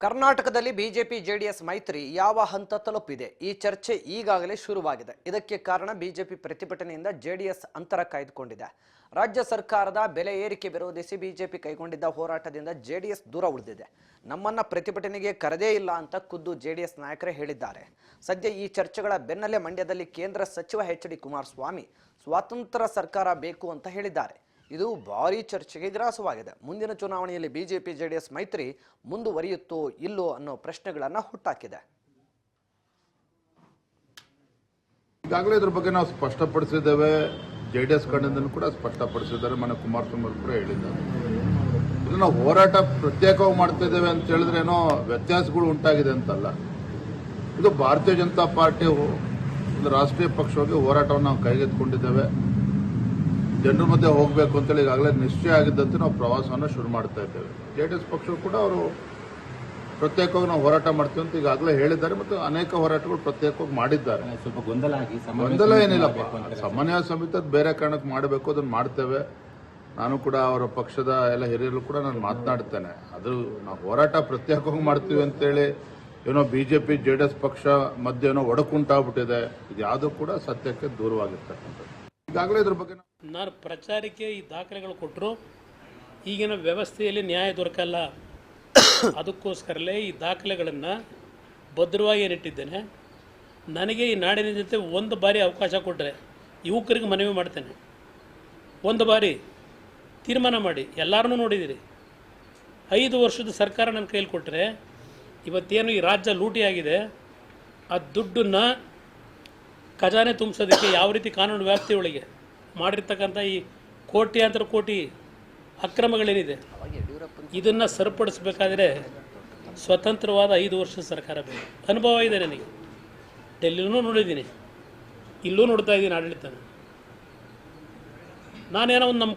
ಕರ್ನಾಟಕದಲ್ಲಿ BJP JDS ಮೈತ್ರಿ ಯಾವ ಹಂತ ತಲುಪಿದೆ? ಈ ಚರ್ಚೆ ಈಗಾಗಲೇ ಶುರುವಾಗಿದೆ. ಇದಕ್ಕೆ ಕಾರಣ ಬಿಜೆಪಿ ಪ್ರತಿಭಟನೆಯಿಂದ ಜೆಡಿಎಸ್ ಅಂತರ ಕಾಯ್ದುಕೊಂಡಿದೆ. ರಾಜ್ಯ ಸರ್ಕಾರದ ಬೆಲೆ ಏರಿಕೆ ವಿರೋಧಿಸಿ ಬಿಜೆಪಿ ಕೈಗೊಂಡಿದ್ದ ಹೋರಾಟದಿಂದ ಜೆಡಿಎಸ್ ದೂರ ಉಳಿದಿದೆ. ನಮ್ಮನ್ನ ಪ್ರತಿಭಟನೆಗೆ ಕರೆದೇ ಇಲ್ಲ ಅಂತ ಖುದ್ದು ಜೆಡಿಎಸ್ ನಾಯಕರೇ ಹೇಳಿದ್ದಾರೆ. ಸದ್ಯ ಈ ಚರ್ಚೆಗಳ ಬೆನ್ನಲ್ಲೇ ಮಂಡ್ಯದಲ್ಲಿ ಕೇಂದ್ರ ಸಚಿವ ಎಚ್.ಡಿ. ಕುಮಾರಸ್ವಾಮಿ ಸ್ವಾತಂತ್ರ್ಯ ಸರ್ಕಾರ ಬೇಕು ಅಂತ ಹೇಳಿದ್ದಾರೆ. ಇದು ಭಾರೀ ಚರ್ಚೆಗೆ ಗ್ರಾಸವಾಗಿದೆ. ಮುಂದಿನ ಚುನಾವಣೆಯಲ್ಲಿ ಬಿಜೆಪಿ ಜೆಡಿಎಸ್ ಮೈತ್ರಿ ಮುಂದುವರಿಯುತ್ತೋ ಇಲ್ಲೋ ಅನ್ನೋ ಪ್ರಶ್ನೆಗಳನ್ನು ಹುಟ್ಟಾಕಿದೆ. ಈಗಾಗಲೇ ಇದ್ರ ಬಗ್ಗೆ ನಾವು ಸ್ಪಷ್ಟಪಡಿಸಿದ್ದೇವೆ. ಜೆಡಿಎಸ್ ಕಡೆಯಿಂದ ಕೂಡ ಸ್ಪಷ್ಟಪಡಿಸಿದ್ದಾರೆ. ಮನೆ ಕುಮಾರಸ್ವಾಮಿ ಅವರು ಕೂಡ ಹೇಳಿದ್ದಾರೆ. ಇದನ್ನ ಹೋರಾಟ ಪ್ರತ್ಯೇಕವಾಗಿ ಮಾಡ್ತಾ ಇದ್ದೇವೆ ಅಂತ ಹೇಳಿದ್ರೆ ಏನೋ ವ್ಯತ್ಯಾಸಗಳು ಉಂಟಾಗಿದೆ ಅಂತಲ್ಲ. ಇದು ಭಾರತೀಯ ಜನತಾ ಪಾರ್ಟಿ ಒಂದು ರಾಷ್ಟ್ರೀಯ ಪಕ್ಷವಾಗಿ ಹೋರಾಟವನ್ನು ನಾವು ಕೈಗೆತ್ತಿಕೊಂಡಿದ್ದೇವೆ. ಜನರ ಮಧ್ಯೆ ಹೋಗಬೇಕು ಅಂತೇಳಿ ಈಗಾಗಲೇ ನಿಶ್ಚಯ ಆಗಿದ್ದಂತೆ ನಾವು ಪ್ರವಾಸವನ್ನು ಶುರು ಮಾಡ್ತಾ ಇದ್ದೇವೆ. ಜೆಡಿಎಸ್ ಪಕ್ಷವು ಕೂಡ ಅವರು ಪ್ರತ್ಯೇಕವಾಗಿ ನಾವು ಹೋರಾಟ ಮಾಡ್ತೀವಿ ಅಂತ ಈಗಾಗಲೇ ಹೇಳಿದ್ದಾರೆ ಮತ್ತು ಅನೇಕ ಹೋರಾಟಗಳು ಪ್ರತ್ಯೇಕವಾಗಿ ಮಾಡಿದ್ದಾರೆ. ಸ್ವಲ್ಪ ಗೊಂದಲ ಏನಿಲ್ಲಪ್ಪ, ಸಮನ್ವಯ ಸಮಿತಿ ಬೇರೆ ಕಾರಣಕ್ಕೆ ಮಾಡಬೇಕು, ಅದನ್ನು ಮಾಡ್ತೇವೆ. ನಾನು ಕೂಡ ಅವರ ಪಕ್ಷದ ಎಲ್ಲ ಹಿರಿಯರು ಕೂಡ ನಾನು ಮಾತನಾಡ್ತೇನೆ. ಅದು ನಾವು ಹೋರಾಟ ಪ್ರತ್ಯೇಕವಾಗಿ ಮಾಡ್ತೀವಿ ಅಂತೇಳಿ ಏನೋ ಬಿಜೆಪಿ ಜೆಡಿಎಸ್ ಪಕ್ಷ ಮಧ್ಯೆ ಏನೋ ಒಡಕುಂಟಾಗ್ಬಿಟ್ಟಿದೆ. ಇದು ಯಾವುದೂ ಕೂಡ ಸತ್ಯಕ್ಕೆ ದೂರವಾಗಿರ್ತಕ್ಕಂಥದ್ದು. ಈಗಾಗಲೇ ಇದ್ರ ಬಗ್ಗೆ ನಾನು ಪ್ರಚಾರಕ್ಕೆ ಈ ದಾಖಲೆಗಳು ಕೊಟ್ಟರು. ಈಗಿನ ವ್ಯವಸ್ಥೆಯಲ್ಲಿ ನ್ಯಾಯ ದೊರಕಲ್ಲ. ಅದಕ್ಕೋಸ್ಕರಲೇ ಈ ದಾಖಲೆಗಳನ್ನು ಭದ್ರವಾಗಿ ಏನಿಟ್ಟಿದ್ದೇನೆ. ನನಗೆ ಈ ನಾಡಿನ ಜೊತೆ ಒಂದು ಬಾರಿ ಅವಕಾಶ ಕೊಟ್ಟರೆ ಯುವಕರಿಗೆ ಮನವಿ ಮಾಡ್ತೇನೆ. ಒಂದು ಬಾರಿ ತೀರ್ಮಾನ ಮಾಡಿ, ಎಲ್ಲರನ್ನೂ ನೋಡಿದ್ದೀರಿ. 5 ವರ್ಷದ ಸರ್ಕಾರ ನನ್ನ ಕೈಯಲ್ಲಿ ಕೊಟ್ಟರೆ ಇವತ್ತೇನು ಈ ರಾಜ್ಯ ಲೂಟಿಯಾಗಿದೆ, ಆ ದುಡ್ಡನ್ನು ಖಜಾನೆ ತುಂಬಿಸೋದಕ್ಕೆ ಯಾವ ರೀತಿ ಕಾನೂನು ವ್ಯಾಪ್ತಿಯೊಳಗೆ ಮಾಡಿರ್ತಕ್ಕಂಥ ಈ ಕೋಟ್ಯಾಂತರ ಕೋಟಿ ಅಕ್ರಮಗಳೇನಿದೆ ಇದನ್ನು ಸರಿಪಡಿಸಬೇಕಾದ್ರೆ ಸ್ವತಂತ್ರವಾದ 5 ವರ್ಷದ ಸರ್ಕಾರ ಬೇಕು. ಅನುಭವ ಇದೆ ನನಗೆ. ಡೆಲ್ಲಿನೂ ನೋಡಿದ್ದೀನಿ, ಇಲ್ಲೂ ನೋಡ್ತಾ ಇದ್ದೀನಿ ಆಡಳಿತನ. ನಾನೇನೋ ಒಂದು ನಮ್ಮ